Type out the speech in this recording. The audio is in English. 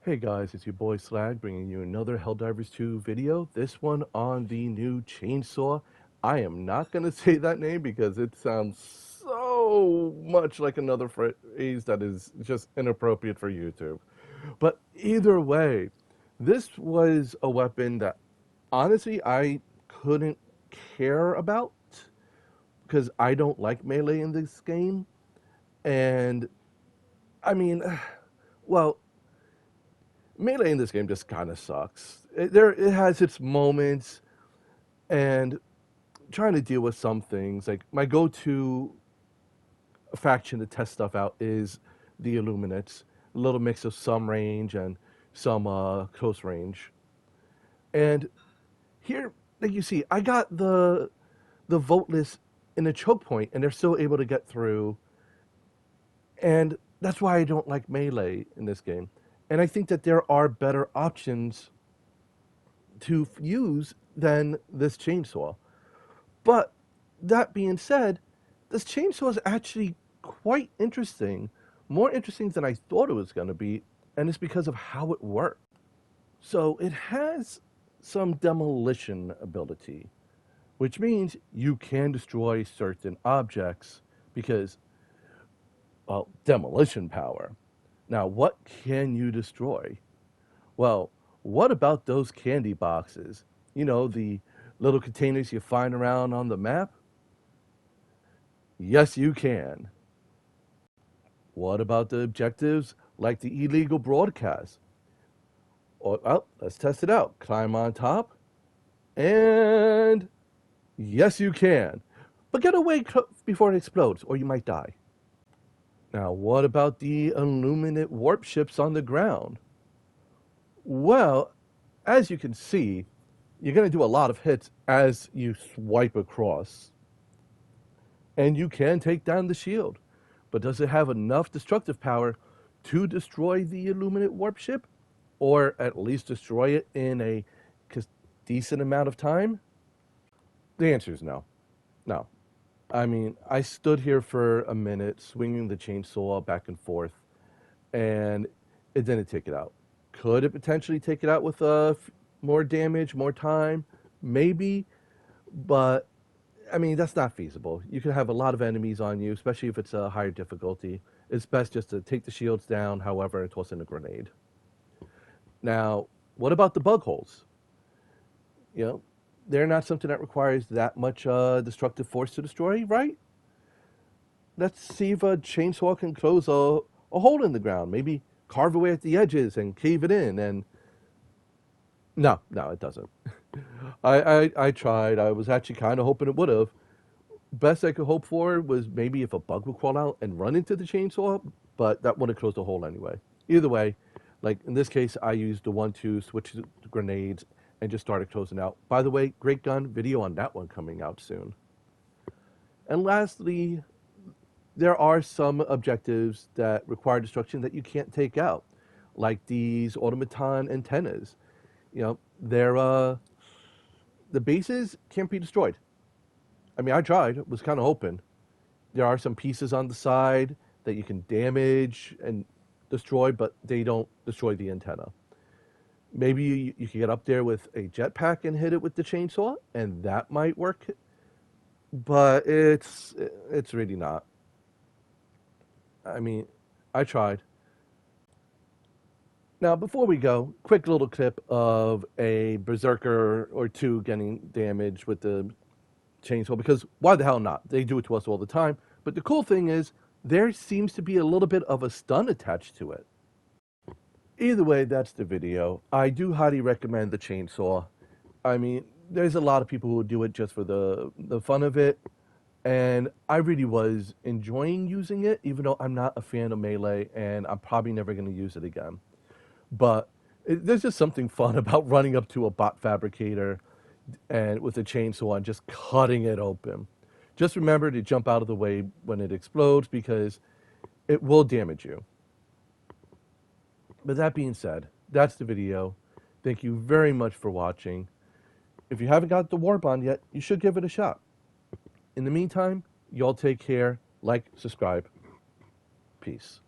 Hey guys, it's your boy Slag bringing you another Helldivers 2 video. This one on the new chainsaw. I am not going to say that name because it sounds so much like another phrase that is just inappropriate for YouTube. But either way, this was a weapon that honestly I couldn't care about because I don't like melee in this game. And I mean, well, melee in this game just kind of sucks. It has its moments, and trying to deal with some things. Like my go-to faction to test stuff out is the Illuminates, a little mix of some range and some close range. And here, like you see, I got the vote list in a choke point, and they're still able to get through. And that's why I don't like melee in this game. And I think that there are better options to use than this chainsaw. But that being said, this chainsaw is actually quite interesting, more interesting than I thought it was going to be, and it's because of how it works. So it has some demolition ability, which means you can destroy certain objects because, well, demolition power. Now, what can you destroy? Well, what about those candy boxes? You know, the little containers you find around on the map? Yes, you can. What about the objectives like the illegal broadcast? Or, well, let's test it out. Climb on top, and yes, you can. But get away before it explodes, or you might die. Now, what about the illuminate warp ships on the ground? Well, as you can see, you're going to do a lot of hits as you swipe across. And you can take down the shield. But does it have enough destructive power to destroy the Illuminate warp ship? Or at least destroy it in a decent amount of time? The answer is no. No. I mean, I stood here for a minute swinging the chainsaw back and forth, and it didn't take it out. Could it potentially take it out with more damage, more time? Maybe, but I mean, that's not feasible. You can have a lot of enemies on you, especially if it's a higher difficulty. It's best just to take the shields down, however, and toss in a grenade. Now, what about the bug holes? You know, they're not something that requires that much destructive force to destroy, right? Let's see if a chainsaw can close a hole in the ground. Maybe carve away at the edges and cave it in. And no, no, it doesn't. I tried. I was actually kind of hoping it would have. Best I could hope for was maybe if a bug would crawl out and run into the chainsaw, but that wouldn't close the hole anyway. Either way, like in this case, I used the 1-2, switch to grenades, and just started closing out. By the way, great gun, video on that one coming out soon. And lastly, there are some objectives that require destruction that you can't take out, like these automaton antennas. You know, the bases can't be destroyed. I mean, I tried, was kind of hoping. There are some pieces on the side that you can damage and destroy, but they don't destroy the antenna. Maybe you can get up there with a jetpack and hit it with the chainsaw, and that might work, but it's really not. I mean, I tried. Now, before we go, quick little clip of a berserker or two getting damaged with the chainsaw, because why the hell not? They do it to us all the time. But the cool thing is, there seems to be a little bit of a stun attached to it. Either way, that's the video. I do highly recommend the chainsaw. I mean, there's a lot of people who do it just for the fun of it, and I really was enjoying using it, even though I'm not a fan of melee, and I'm probably never going to use it again. But there's just something fun about running up to a bot fabricator and with a chainsaw and just cutting it open. Just remember to jump out of the way when it explodes because it will damage you. But that being said, that's the video. Thank you very much for watching. If you haven't got the Warbond yet, you should give it a shot. In the meantime, y'all take care, like, subscribe. Peace.